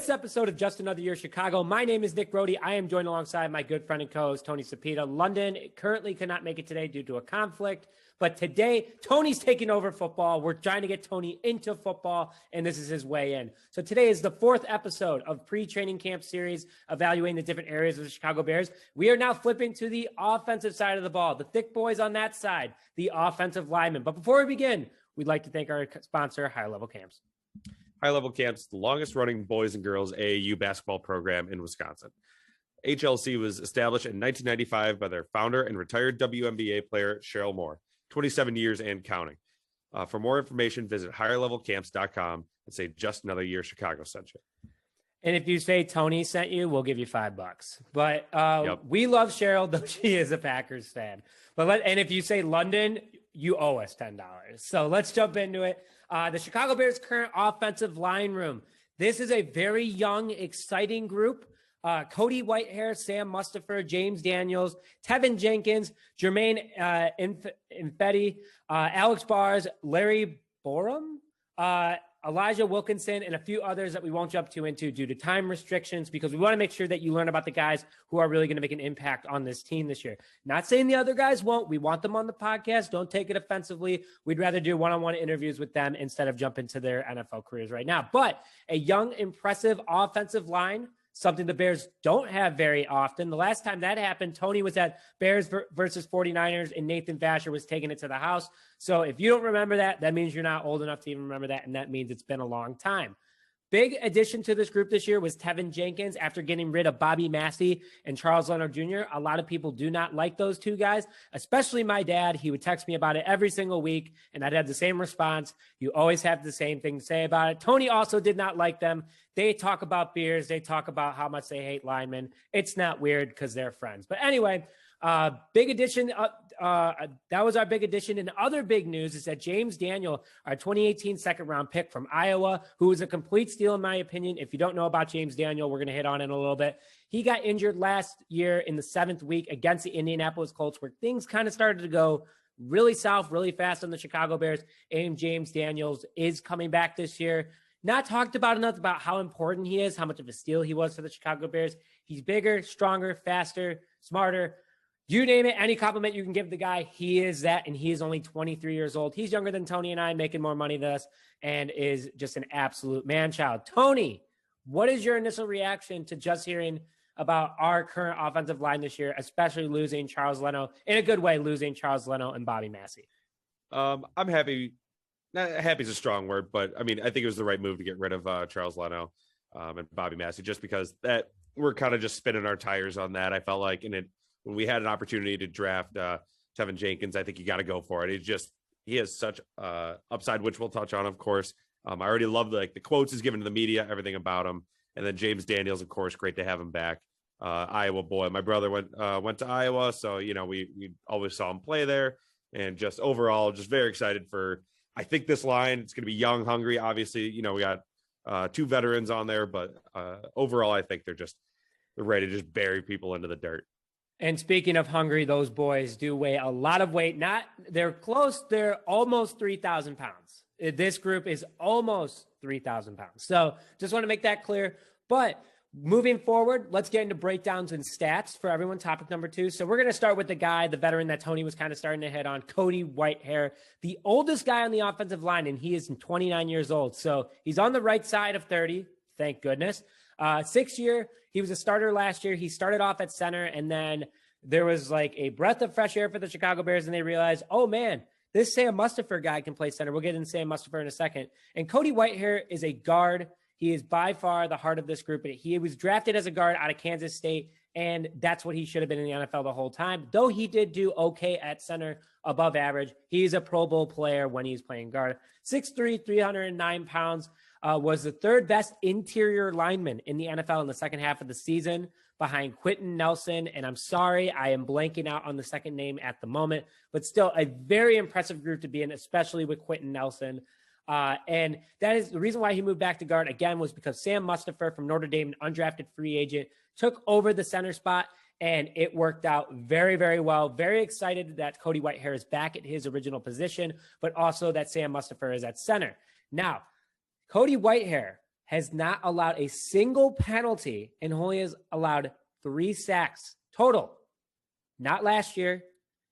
this episode of Just Another Year Chicago. My name is Nick Brody. I am joined alongside my good friend and co-host, Tony Sapita. London currently cannot make it today due to a conflict, but today, Tony's taking over football. We're trying to get Tony into football, and this is his way in. So today is the fourth episode of pre-training camp series evaluating the different areas of the Chicago Bears. We are now flipping to the offensive side of the ball, the thick boys on that side, the offensive linemen. But before we begin, we'd like to thank our sponsor, High Level Camps. High Level Camps, the longest running boys and girls AAU basketball program in Wisconsin. HLC was established in 1995 by their founder and retired WNBA player, Cheryl Moore, 27 years and counting. For more information, visit higherlevelcamps.com and say Just Another Year Chicago sent you. And if you say Tony sent you, we'll give you $5. But We love Cheryl, though she is a Packers fan. And if you say London, you owe us $10. So let's jump into it. The Chicago Bears' current offensive line room. This is a very young, exciting group. Cody Whitehair, Sam Mustipher, James Daniels, Tevin Jenkins, Germain Infedi, Alex Bars, Larry Borum, Elijah Wilkinson, and a few others that we won't jump into due to time restrictions, because we want to make sure that you learn about the guys who are really going to make an impact on this team this year. Not saying the other guys won't. We want them on the podcast. Don't take it offensively. We'd rather do one-on-one interviews with them instead of jump into their NFL careers right now. But a young, impressive offensive line, something the Bears don't have very often. The last time that happened, Tony was at Bears versus 49ers, and Nathan Vasher was taking it to the house. So if you don't remember that, that means you're not old enough to even remember that, and that means it's been a long time. Big addition to this group this year was Tevin Jenkins after getting rid of Bobby Massey and Charles Leno Jr. A lot of people do not like those two guys, especially my dad. He would text me about it every single week, and I'd have the same response. You always have the same thing to say about it. Tony also did not like them. They talk about beers. They talk about how much they hate linemen. It's not weird because they're friends. But anyway, big addition. That was our big addition. And other big news is that James Daniel, our 2018 second round pick from Iowa, who was a complete steal in my opinion. If you don't know about James Daniel, we're going to hit on it a little bit. He got injured last year in the 7th week against the Indianapolis Colts, where things kind of started to go really south, really fast on the Chicago Bears. And James Daniels is coming back this year. Not talked about enough about how important he is, how much of a steal he was for the Chicago Bears. He's bigger, stronger, faster, smarter. You name it, any compliment you can give the guy, he is that, and he is only 23 years old. He's younger than Tony and I, making more money than us, and is just an absolute man-child. Tony, what is your initial reaction to just hearing about our current offensive line this year, especially losing Charles Leno, in a good way, losing Charles Leno and Bobby Massey? I'm happy. Not happy is a strong word, but I mean, I think it was the right move to get rid of Charles Leno and Bobby Massey, just because that we're kind of just spinning our tires on that. I felt like, when we had an opportunity to draft Teven Jenkins, I think you got to go for it. He has such upside, which we'll touch on, of course. I already love the quotes he's given to the media, everything about him. And then James Daniels, of course, great to have him back. Iowa boy. My brother went to Iowa, so we always saw him play there. And just overall, just very excited for. I think this line, it's going to be young, hungry. Obviously, we got 2 veterans on there, but overall, I think they're ready to just bury people into the dirt. And speaking of hungry, those boys do weigh a lot of weight. They're almost 3,000 pounds. This group is almost 3,000 pounds. So just want to make that clear. But moving forward, let's get into breakdowns and stats for everyone. Topic number 2. So we're going to start with the veteran that Tony was kind of starting to hit on, Cody Whitehair, the oldest guy on the offensive line, and he is 29 years old. So he's on the right side of 30, thank goodness. 6th year, he was a starter last year. He started off at center, and then there was a breath of fresh air for the Chicago Bears, and they realized, oh man, this Sam Mustipher guy can play center. We'll get into Sam Mustipher in a second. And Cody Whitehair is a guard. He is by far the heart of this group. He was drafted as a guard out of Kansas State, and that's what he should have been in the NFL the whole time. Though he did do okay at center, above average. He's a Pro Bowl player when he's playing guard. 6'3", 309 pounds. Was the 3rd best interior lineman in the NFL in the second half of the season, behind Quentin Nelson. And I'm sorry, I am blanking out on the second name at the moment, but still a very impressive group to be in, especially with Quentin Nelson. And that is the reason why he moved back to guard again, was because Sam Mustipher from Notre Dame, an undrafted free agent, took over the center spot, and it worked out very, very well. Very excited that Cody Whitehair is back at his original position, but also that Sam Mustipher is at center. Now, Cody Whitehair has not allowed a single penalty and only has allowed 3 sacks total. Not last year,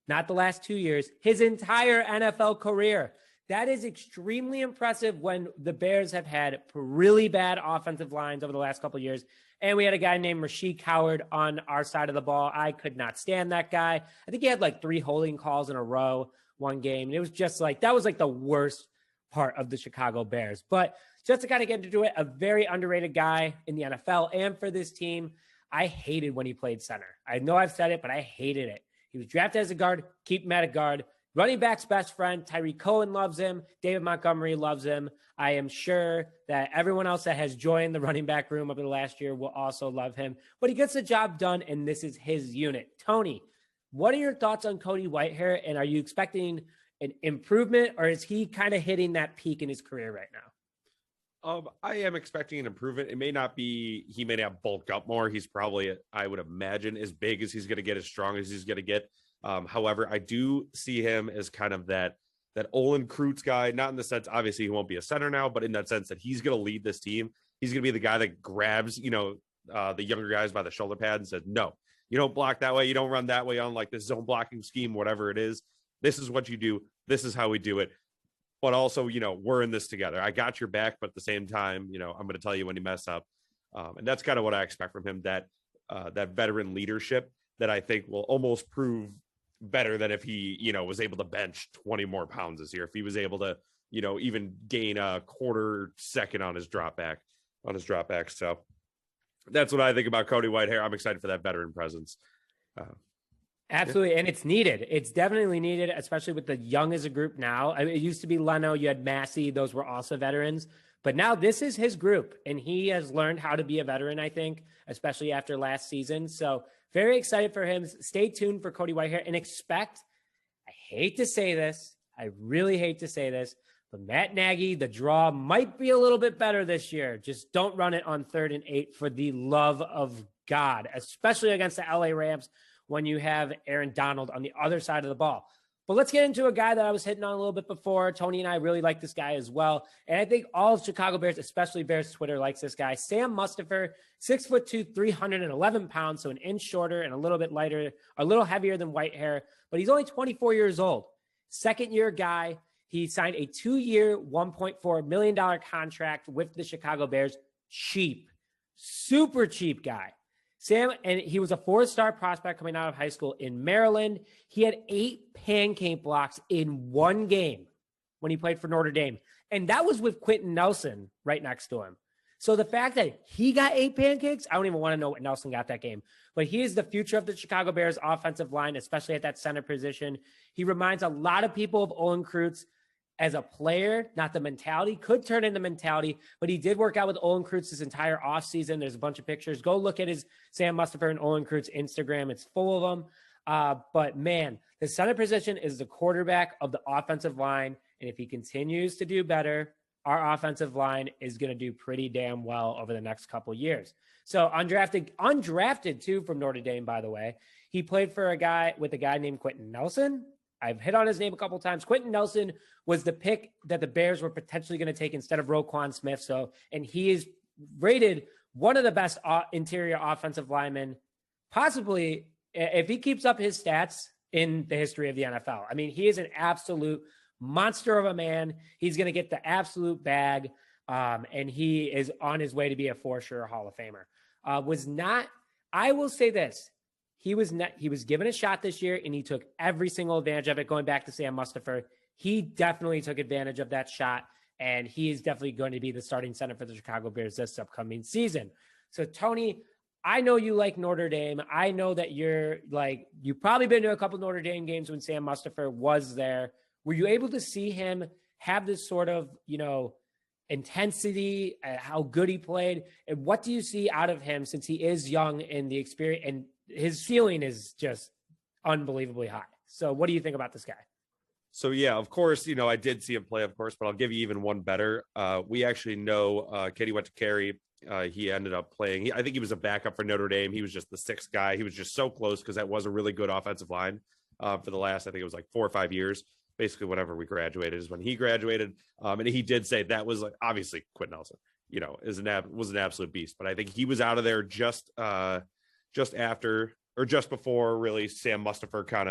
not the last 2 years, his entire NFL career. That is extremely impressive when the Bears have had really bad offensive lines over the last couple of years. And we had a guy named Rasheed Coward on our side of the ball. I could not stand that guy. I think he had like 3 holding calls in a row one game. And it was just like, that was like the worst part of the Chicago Bears. But just to kind of get into it, a very underrated guy in the NFL and for this team. I hated when he played center. I know I've said it, but I hated it. He was drafted as a guard, keep him at a guard. Running back's best friend, Tyreek Cohen loves him. David Montgomery loves him. I am sure that everyone else that has joined the running back room over the last year will also love him. But he gets the job done, and this is his unit. Tony, what are your thoughts on Cody Whitehair, and are you expecting an improvement, or is he kind of hitting that peak in his career right now? I am expecting an improvement. It may not be, he may not bulk up more. He's probably, I would imagine, as big as he's going to get, as strong as he's going to get. However, I do see him as kind of that Olin Kreutz guy, not in the sense, obviously he won't be a center now, but in that sense that he's going to lead this team. He's going to be the guy that grabs, the younger guys by the shoulder pad and says, no, you don't block that way. You don't run that way on like this zone blocking scheme, whatever it is. This is what you do. This is how we do it. But also, we're in this together. I got your back, but at the same time, I'm going to tell you when you mess up. And that's kind of what I expect from him, that veteran leadership that I think will almost prove better than if he, was able to bench 20 more pounds this year. If he was able to, even gain a quarter second on his drop back. So that's what I think about Cody Whitehair. I'm excited for that veteran presence. Absolutely. Yeah. And it's needed. It's definitely needed, especially with the young as a group now. I mean, it used to be Leno, you had Massey. Those were also veterans. But now this is his group, and he has learned how to be a veteran, I think, especially after last season. So very excited for him. Stay tuned for Cody Whitehair and expect, I hate to say this, I really hate to say this, but Matt Nagy, the draw might be a little bit better this year. Just don't run it on 3rd and 8 for the love of God, especially against the LA Rams when you have Aaron Donald on the other side of the ball. But let's get into a guy that I was hitting on a little bit before. Tony and I really like this guy as well. And I think all of Chicago Bears, especially Bears Twitter, likes this guy. Sam Mustipher, 6'2", 311 pounds, so an inch shorter and a little bit lighter, a little heavier than Whitehair, but he's only 24 years old. Second-year guy. He signed a 2-year, $1.4 million contract with the Chicago Bears. Cheap, super cheap guy. Sam, and he was a 4-star prospect coming out of high school in Maryland. He had 8 pancake blocks in one game when he played for Notre Dame. And that was with Quentin Nelson right next to him. So the fact that he got 8 pancakes, I don't even want to know what Nelson got that game. But he is the future of the Chicago Bears offensive line, especially at that center position. He reminds a lot of people of Olin Kreutz as a player, not the mentality, could turn into mentality, but he did work out with Olin Kreutz his entire offseason. There's a bunch of pictures. Go look at his Sam Mustipher and Olin Kreutz Instagram. It's full of them. But man, the center position is the quarterback of the offensive line. And if he continues to do better, our offensive line is going to do pretty damn well over the next couple of years. So undrafted too from Notre Dame, by the way. He played for a guy named Quentin Nelson. I've hit on his name a couple of times. Quentin Nelson was the pick that the Bears were potentially going to take instead of Roquan Smith. And he is rated one of the best interior offensive linemen, possibly if he keeps up his stats in the history of the NFL. I mean, he is an absolute monster of a man. He's going to get the absolute bag. And he is on his way to be a for sure Hall of Famer. I will say this. He was given a shot this year, and he took every single advantage of it. Going back to Sam Mustipher, he definitely took advantage of that shot, and he is definitely going to be the starting center for the Chicago Bears this upcoming season. So, Tony, I know you like Notre Dame. I know that you've probably been to a couple Notre Dame games when Sam Mustipher was there. Were you able to see him have this sort of, intensity, how good he played? And what do you see out of him since he is young in the experience, and his ceiling is just unbelievably high? So what do you think about this guy? So, yeah, of course, I did see him play, of course, but I'll give you even one better. We actually know Cody Whitehair. He ended up playing. I think he was a backup for Notre Dame. He was just the 6th guy. He was just so close because that was a really good offensive line for the last, I think it was like 4 or 5 years. Basically, whenever we graduated is when he graduated. And he did say that was like, obviously Quentin Nelson. was an absolute beast. But I think he was out of there just after or just before really Sam Mustipher kind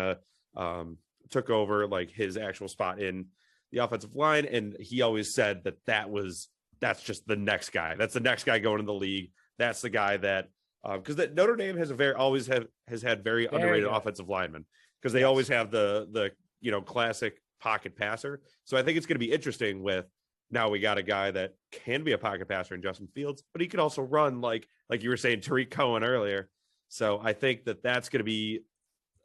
of took over like his actual spot in the offensive line. And he always said that's just the next guy. That's the next guy going in the league. That's the guy that because that Notre Dame has had very underrated offensive linemen because they always have the classic pocket passer. So I think it's going to be interesting with now we got a guy that can be a pocket passer in Justin Fields, but he could also run like you were saying, Tariq Cohen earlier. So I think that's going to be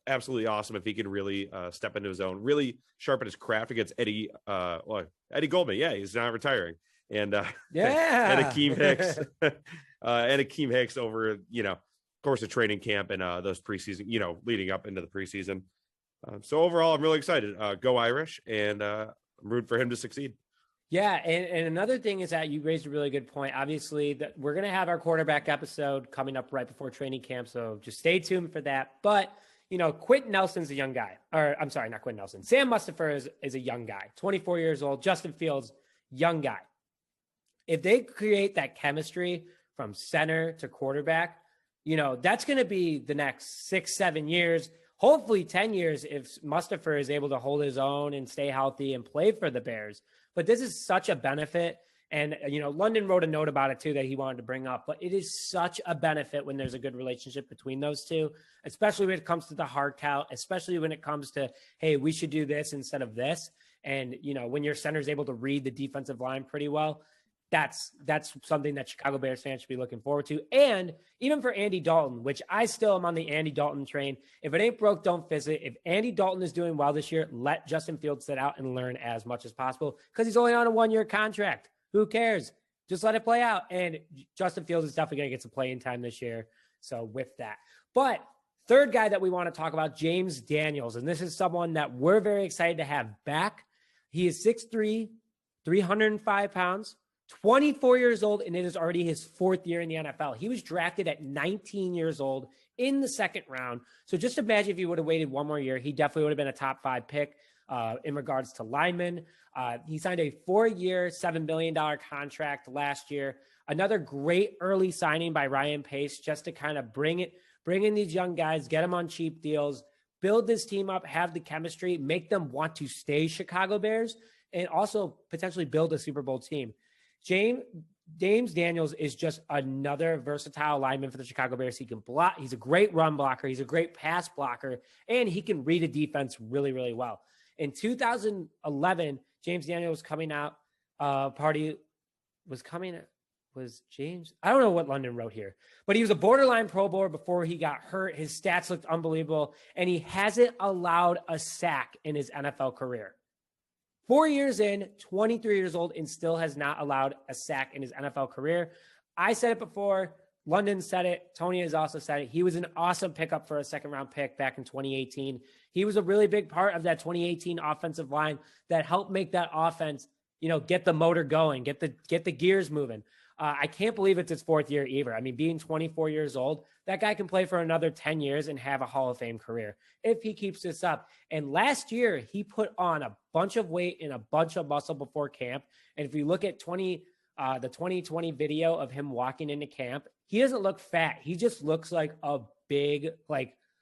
absolutely awesome if he can really step into his own, really sharpen his craft against Eddie Goldman. Yeah, he's not retiring. And and Akeem Hicks and Akeem Hicks over, course of training camp and those preseason, leading up into the preseason. So overall, I'm really excited. Go Irish, and I'm rooting for him to succeed. Yeah, and another thing is that you raised a really good point. Obviously, that we're going to have our quarterback episode coming up right before training camp, so just stay tuned for that. But, Quentin Nelson's a young guy. Or, I'm sorry, not Quentin Nelson. Sam Mustipher is a young guy, 24 years old. Justin Fields, young guy. If they create that chemistry from center to quarterback, that's going to be the next 6-7 years, hopefully 10 years if Mustipher is able to hold his own and stay healthy and play for the Bears. But this is such a benefit. And, London wrote a note about it too that he wanted to bring up, but it is such a benefit when there's a good relationship between those two, especially when it comes to the hard count, especially when it comes to, hey, we should do this instead of this. And, when your center is able to read the defensive line pretty well, that's something that Chicago Bears fans should be looking forward to. And even for Andy Dalton, which I still am on the Andy Dalton train. If it ain't broke, don't fix it. If Andy Dalton is doing well this year, let Justin Fields sit out and learn as much as possible because he's only on a 1-year contract. Who cares? Just let it play out. And Justin Fields is definitely going to get some playing time this year. So with that. But third guy that we want to talk about, James Daniels. And this is someone that we're very excited to have back. He is 6'3", 305 pounds. 24 years old, and it is already his 4th year in the NFL. He was drafted at 19 years old in the 2nd round. So just imagine if he would have waited one more year, he definitely would have been a top 5 pick in regards to linemen. He signed a 4-year, $7 million contract last year. Another great early signing by Ryan Pace just to kind of bring in these young guys, get them on cheap deals, build this team up, have the chemistry, make them want to stay Chicago Bears, and also potentially build a Super Bowl team. James Daniels is just another versatile lineman for the Chicago Bears. He can block. He's a great run blocker. He's a great pass blocker, and he can read a defense really, really well. In 2011, James Daniels was coming out. Was James? I don't know what London wrote here, but he was a borderline Pro Bowler before he got hurt. His stats looked unbelievable, and he hasn't allowed a sack in his NFL career. 4 years in, 23 years old, and still has not allowed a sack in his NFL career. I said it before. London said it. Tony has also said it. He was an awesome pickup for a 2nd-round pick back in 2018. He was a really big part of that 2018 offensive line that helped make that offense, get the motor going, get the gears moving. I can't believe it's his 4th year either. I mean, being 24 years old, that guy can play for another 10 years and have a Hall of Fame career if he keeps this up. And last year, he put on a bunch of weight and a bunch of muscle before camp. And if you look at the 2020 video of him walking into camp, he doesn't look fat. He just looks like a big,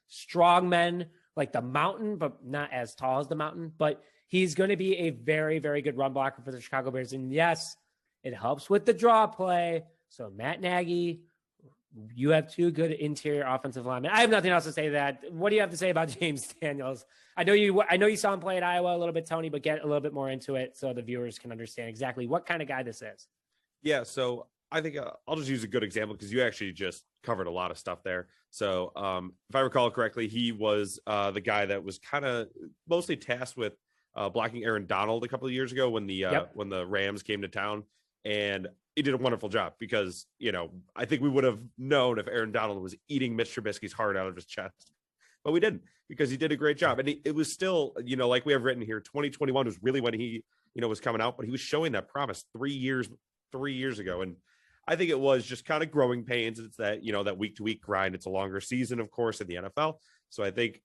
strong man, like the mountain, but not as tall as the mountain. But he's going to be a very, very good run blocker for the Chicago Bears. And yes, it helps with the draw play. So Matt Nagy, you have 2 good interior offensive linemen. I have nothing else to say to that. What do you have to say about James Daniels? I know you saw him play at Iowa a little bit, Tony, but get a little bit more into it so the viewers can understand exactly what kind of guy this is. Yeah, so I think I'll just use a good example because you actually just covered a lot of stuff there. So if I recall correctly, he was the guy that was kind of mostly tasked with blocking Aaron Donald a couple of years ago when the Rams came to town. And he did a wonderful job because, I think we would have known if Aaron Donald was eating Mitch Trubisky's heart out of his chest, but we didn't because he did a great job. And it was still, like we have written here, 2021 was really when he, was coming out, but he was showing that promise 3 years ago. And I think it was just kind of growing pains. It's that, that week to week grind. It's a longer season, of course, in the NFL. So I think,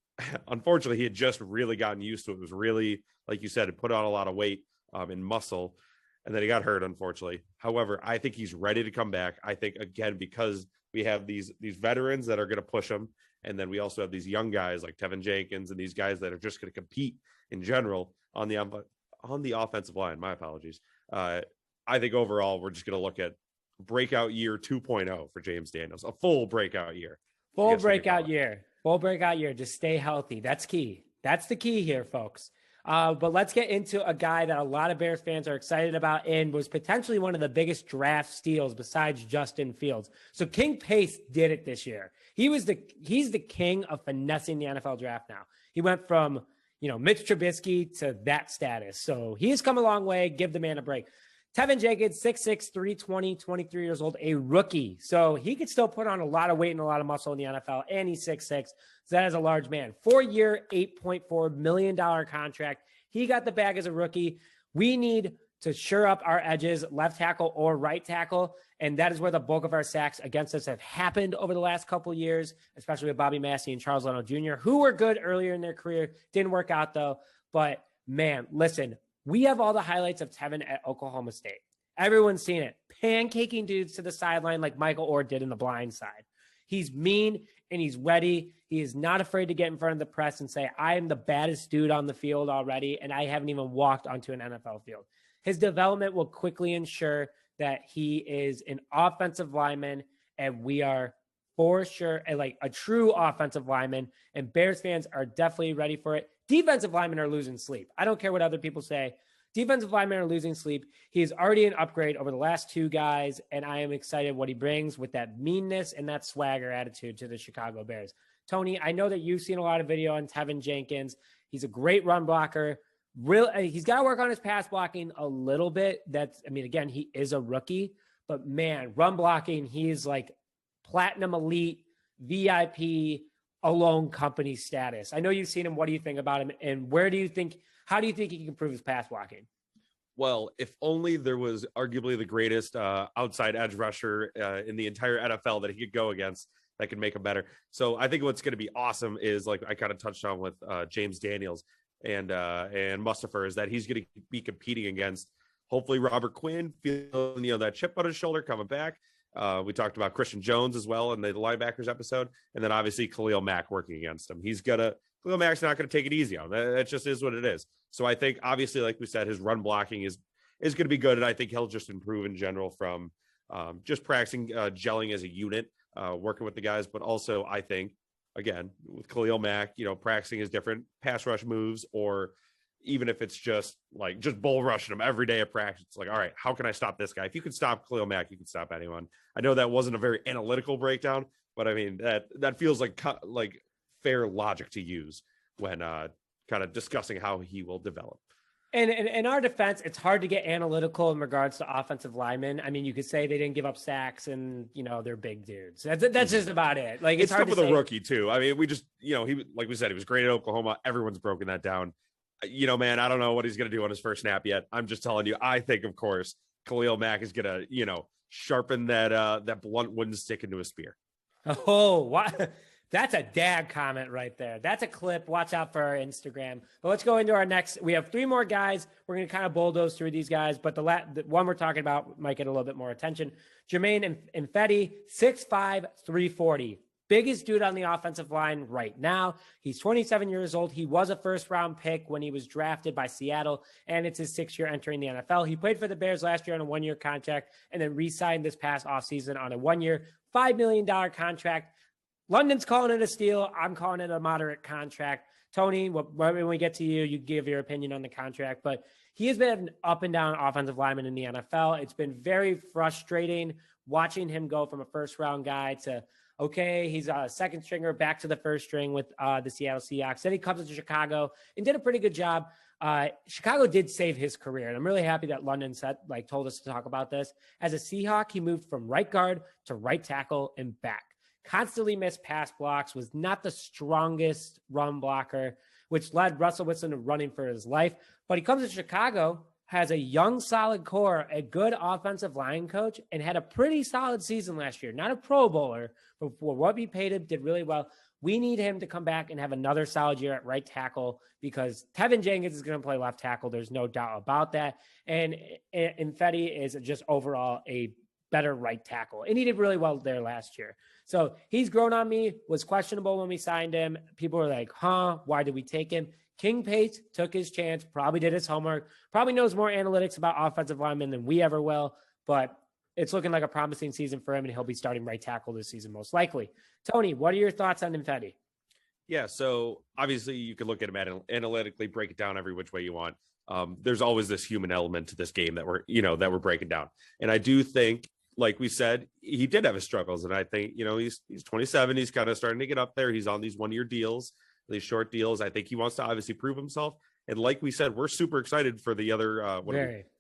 unfortunately, he had just really gotten used to it. It was really, like you said, it put on a lot of weight and muscle. and then he got hurt, unfortunately. However, I think he's ready to come back. I think, again, because we have these veterans that are going to push him, and then we also have these young guys like Teven Jenkins and these guys that are just going to compete in general on the offensive line. My apologies. I think overall we're just going to look at breakout year 2.0 for James Daniels, a full breakout year. Full breakout year. Just stay healthy. That's key. That's the key here, folks. But let's get into a guy that a lot of Bears fans are excited about and was potentially one of the biggest draft steals besides Justin Fields. So King Pace did it this year. He's the king of finessing the NFL draft now. He went from, Mitch Trubisky to that status. So he's come a long way. Give the man a break. Tevin Jenkins, 6'6", 320, 23 years old, a rookie. So he could still put on a lot of weight and a lot of muscle in the NFL, and he's 6'6", so that is a large man. 4-year, $8.4 million contract. He got the bag as a rookie. We need to shore up our edges, left tackle or right tackle, and that is where the bulk of our sacks against us have happened over the last couple of years, especially with Bobby Massey and Charles Leno Jr., who were good earlier in their career. Didn't work out, though. But, man, listen, we have all the highlights of Tevin at Oklahoma State. Everyone's seen it. Pancaking dudes to the sideline like Michael Orr did in The Blind Side. He's mean and he's ready. He is not afraid to get in front of the press and say, I am the baddest dude on the field already, and I haven't even walked onto an NFL field. His development will quickly ensure that he is an offensive lineman, and we are for sure like a true offensive lineman, and Bears fans are definitely ready for it. Defensive linemen are losing sleep. I don't care what other people say. Defensive linemen are losing sleep. He is already an upgrade over the last two guys, and I am excited what he brings with that meanness and that swagger attitude to the Chicago Bears. Tony, I know that you've seen a lot of video on Teven Jenkins. He's a great run blocker. He's got to work on his pass blocking a little bit. Again, he is a rookie, but man, run blocking, he's like platinum elite, VIP, alone company status. I know you've seen him. What do you think about him? And how do you think he can improve his pass blocking? Well, if only there was arguably the greatest outside edge rusher in the entire NFL that he could go against that could make him better. So I think what's going to be awesome is, like I kind of touched on with James Daniels and Mustipher, is that he's going to be competing against hopefully Robert Quinn, feeling that chip on his shoulder coming back. We talked about Christian Jones as well in the linebackers episode, and then obviously Khalil Mack working against him. Khalil Mack's not going to take it easy on him. That just is what it is. So I think obviously, like we said, his run blocking is going to be good, and I think he'll just improve in general from just practicing gelling as a unit, working with the guys. But also, I think again with Khalil Mack, practicing his different pass rush moves, or even if it's just bull rushing him every day at practice. It's like, all right, how can I stop this guy? If you can stop Khalil Mack, you can stop anyone. I know that wasn't a very analytical breakdown, but I mean, that feels like fair logic to use when kind of discussing how he will develop. And in our defense, it's hard to get analytical in regards to offensive linemen. I mean, you could say they didn't give up sacks and, they're big dudes. That's just about it. Like, it's hard tough with a rookie too. I mean, we just, he, like we said, he was great at Oklahoma. Everyone's broken that down. Man, I don't know what he's going to do on his first snap yet. I'm just telling you, I think, of course, Khalil Mack is going to, sharpen that blunt wooden stick into a spear. Oh, what? That's a dad comment right there. That's a clip. Watch out for our Instagram. But let's go into our next. We have three more guys. We're going to kind of bulldoze through these guys, but the one we're talking about might get a little bit more attention. Germain Infedi, 6'5", 340. Biggest dude on the offensive line right now. He's 27 years old. He was a first-round pick when he was drafted by Seattle, and it's his 6th year entering the NFL. He played for the Bears last year on a 1-year contract and then re-signed this past offseason on a 1-year, $5 million contract. London's calling it a steal. I'm calling it a moderate contract. Tony, when we get to you, you give your opinion on the contract, but he has been an up and down offensive lineman in the NFL. It's been very frustrating watching him go from a first-round guy to, okay, he's a second stringer, back to the first string with the Seattle Seahawks. Then he comes to Chicago and did a pretty good job. Chicago did save his career, and I'm really happy that London told us to talk about this. As a Seahawk, he moved from right guard to right tackle and back. Constantly missed pass blocks, was not the strongest run blocker, which led Russell Wilson to running for his life. But he comes to Chicago, has a young, solid core, a good offensive line coach, and had a pretty solid season last year. Not a Pro Bowler, but for what he paid him, did really well. We need him to come back and have another solid year at right tackle because Teven Jenkins is going to play left tackle. There's no doubt about that. And Infedi is just overall a better right tackle. And he did really well there last year. So he's grown on me, was questionable when we signed him. People were like, why did we take him? King Pate took his chance, probably did his homework, probably knows more analytics about offensive linemen than we ever will, but it's looking like a promising season for him, and he'll be starting right tackle this season most likely. Tony, what are your thoughts on Infedi? Yeah, so obviously you can look at him analytically, break it down every which way you want. There's always this human element to this game that we're breaking down. And I do think, like we said, he did have his struggles. And I think, he's 27. He's kind of starting to get up there. He's on these 1-year deals, these short deals. I think he wants to obviously prove himself. And like we said, we're super excited for the other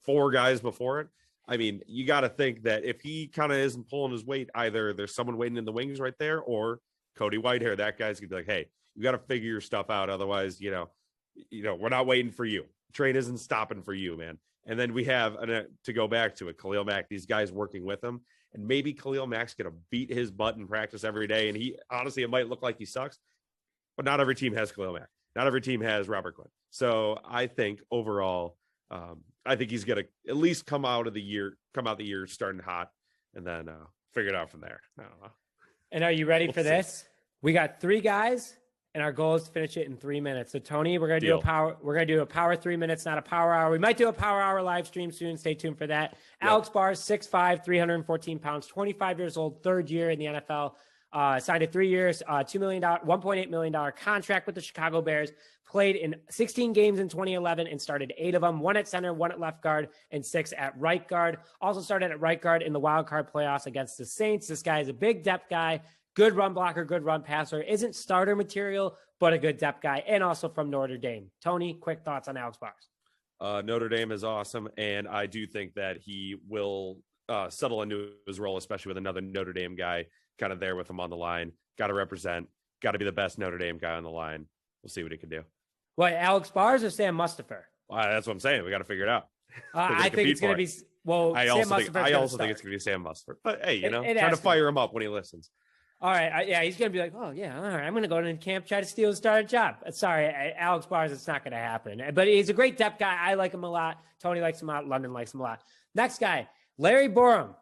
4 guys before it. I mean, you got to think that if he kind of isn't pulling his weight, either there's someone waiting in the wings right there, or Cody Whitehair, that guy's gonna be like, hey, you got to figure your stuff out. Otherwise, we're not waiting for you. Train isn't stopping for you, man. And then we have, to go back to it, Khalil Mack, these guys working with him. And maybe Khalil Mack's going to beat his butt in practice every day. And he, honestly, it might look like he sucks, but not every team has Khalil Mack. Not every team has Robert Quinn. So I think overall, I think he's going to at least come out the year starting hot, and then figure it out from there. I don't know. And are you ready for this? We got 3 guys, and our goal is to finish it in 3 minutes. So Tony, we're gonna do a power 3 minutes, not a power hour. We might do a power hour live stream soon. Stay tuned for that. Yep. Alex Bars, 6'5", 314 pounds, 25 years old, 3rd year in the NFL. Signed a 3 years, $1.8 million contract with the Chicago Bears. Played in 16 games in 2011 and started 8 of them, 1 at center, 1 at left guard, and 6 at right guard. Also started at right guard in the wild card playoffs against the Saints. This guy is a big depth guy, good run blocker, good run passer. Isn't starter material, but a good depth guy, and also from Notre Dame. Tony, quick thoughts on Alex Bars. Notre Dame is awesome, and I do think that he will settle into his role, especially with another Notre Dame guy kind of there with him on the line. Got to represent, got to be the best Notre Dame guy on the line. We'll see what he can do. What, Alex Bars or Sam Mustipher? That's what I'm saying. We got to figure it out. I think it's going to be, I also think it's going to be Sam Mustipher. But hey, trying to fire him up when he listens. All right. He's going to be like, oh, yeah, all right, I'm going to go into camp, try to steal and start a job. Sorry, Alex Bars, it's not going to happen. But he's a great depth guy. I like him a lot. Tony likes him a lot. London likes him a lot. Next guy, Larry Borum.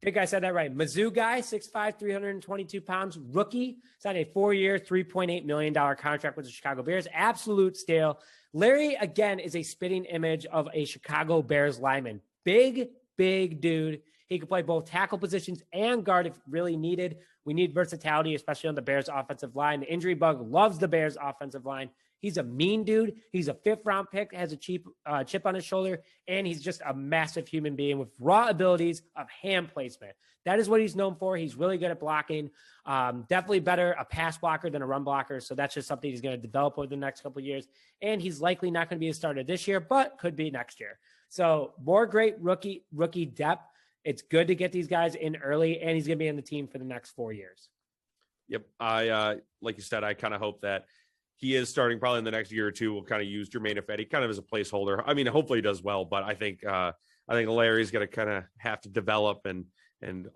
I think I said that right. Mizzou guy, 6'5", 322 pounds, rookie. Signed a 4-year, $3.8 million contract with the Chicago Bears. Absolute steal. Larry, again, is a spitting image of a Chicago Bears lineman. Big dude. He could play both tackle positions and guard if really needed. We need versatility, especially on the Bears offensive line. The injury bug loves the Bears offensive line. He's a mean dude. He's a 5th-round pick, has a chip on his shoulder, and he's just a massive human being with raw abilities of hand placement. That is what he's known for. He's really good at blocking. Definitely better a pass blocker than a run blocker, so that's just something he's going to develop over the next couple of years. And he's likely not going to be a starter this year, but could be next year. So more great rookie depth. It's good to get these guys in early, and he's going to be on the team for the next 4 years. Yep. I like you said, I kind of hope that he is starting probably in the next year or two. We'll kind of use Germain Ifedi kind of as a placeholder. I mean, hopefully he does well, but I think Larry's going to kind of have to develop and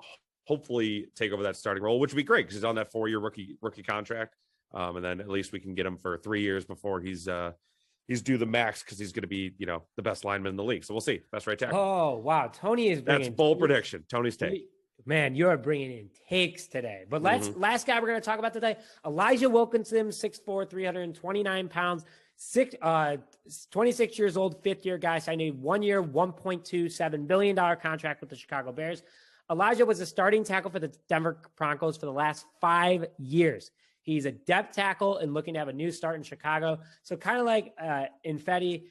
hopefully take over that starting role, which would be great because he's on that 4-year rookie contract. And then at least we can get him for 3 years before he's due the max because he's going to be, the best lineman in the league. So we'll see. Best right tackle. Oh, wow. Tony is bringing... That's bold prediction. Tony's take. Man, you are bringing in takes today. But last guy we're going to talk about today, Elijah Wilkinson, 6'4", 329 pounds, 26 years old, 5th-year guy, signed a 1-year, $1.27 billion contract with the Chicago Bears. Elijah was a starting tackle for the Denver Broncos for the last 5 years. He's a depth tackle and looking to have a new start in Chicago. So kind of like Infedi,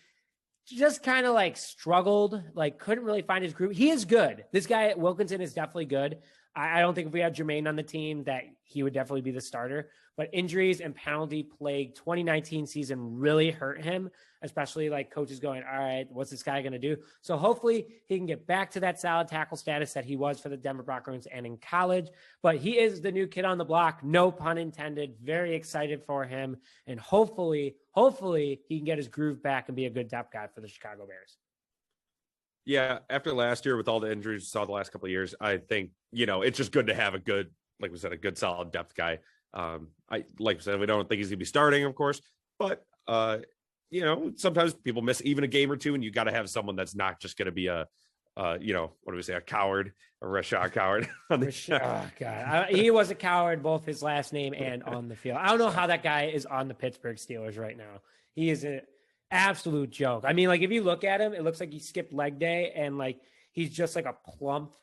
just kind of like struggled, like couldn't really find his groove. He is good. This guy, Wilkinson, is definitely good. I don't think if we had Germain on the team that he would definitely be the starter. But injuries and penalty plague 2019 season really hurt him, especially like coaches going, all right, what's this guy going to do? So hopefully he can get back to that solid tackle status that he was for the Denver Broncos and in college. But he is the new kid on the block, no pun intended. Very excited for him. And hopefully he can get his groove back and be a good depth guy for the Chicago Bears. Yeah, after last year with all the injuries we saw the last couple of years, I think, it's just good to have a good, like we said, a good solid depth guy. I like I said, we don't think he's gonna be starting, of course, but sometimes people miss even a game or two, and you got to have someone that's not just gonna be a what do we say, a coward, a Rashad coward. Oh God, he was a coward, both his last name and on the field. I don't know how that guy is on the Pittsburgh Steelers right now. He is an absolute joke. I mean, like if you look at him, it looks like he skipped leg day, and like he's just like a plump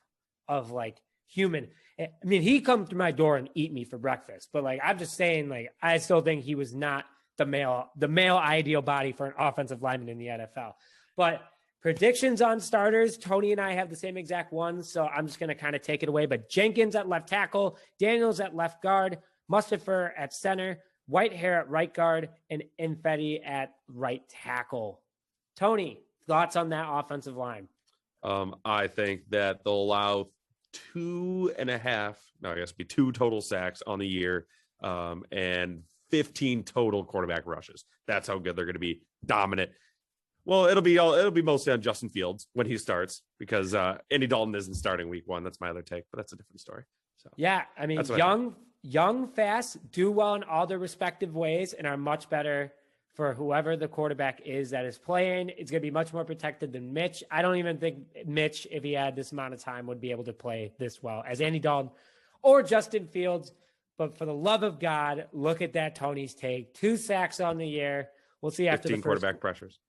of like human. I mean, he come through my door and eat me for breakfast, but like I'm just saying, like I still think he was not the male ideal body for an offensive lineman in the NFL. But predictions on starters, Tony and I have the same exact ones, so I'm just going to kind of take it away. But Jenkins at left tackle, Daniels at left guard, Mustipher at center, Whitehair at right guard, and Infedi at right tackle. Tony, thoughts on that offensive line? I think that they'll allow 2 total sacks on the year, and 15 total quarterback rushes. That's how good they're going to be. Dominant. Well, it'll be mostly on Justin Fields when he starts, because Andy Dalton isn't starting week 1. That's my other take, but that's a different story. So yeah, I mean, young, fast, do well in all their respective ways, and are much better for whoever the quarterback is that is playing. It's going to be much more protected than Mitch. I don't even think Mitch, if he had this amount of time, would be able to play this well as Andy Dalton or Justin Fields. But for the love of God, look at that Tony's take. 2 sacks on the year. We'll see after the first quarterback pressures.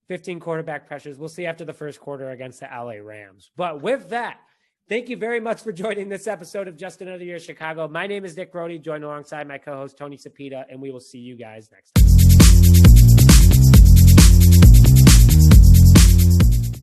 15 quarterback pressures. We'll see after the first quarter against the LA Rams. But with that, thank you very much for joining this episode of Just Another Year Chicago. My name is Nick Brody, joined alongside my co-host Tony Cepeda, and we will see you guys next time.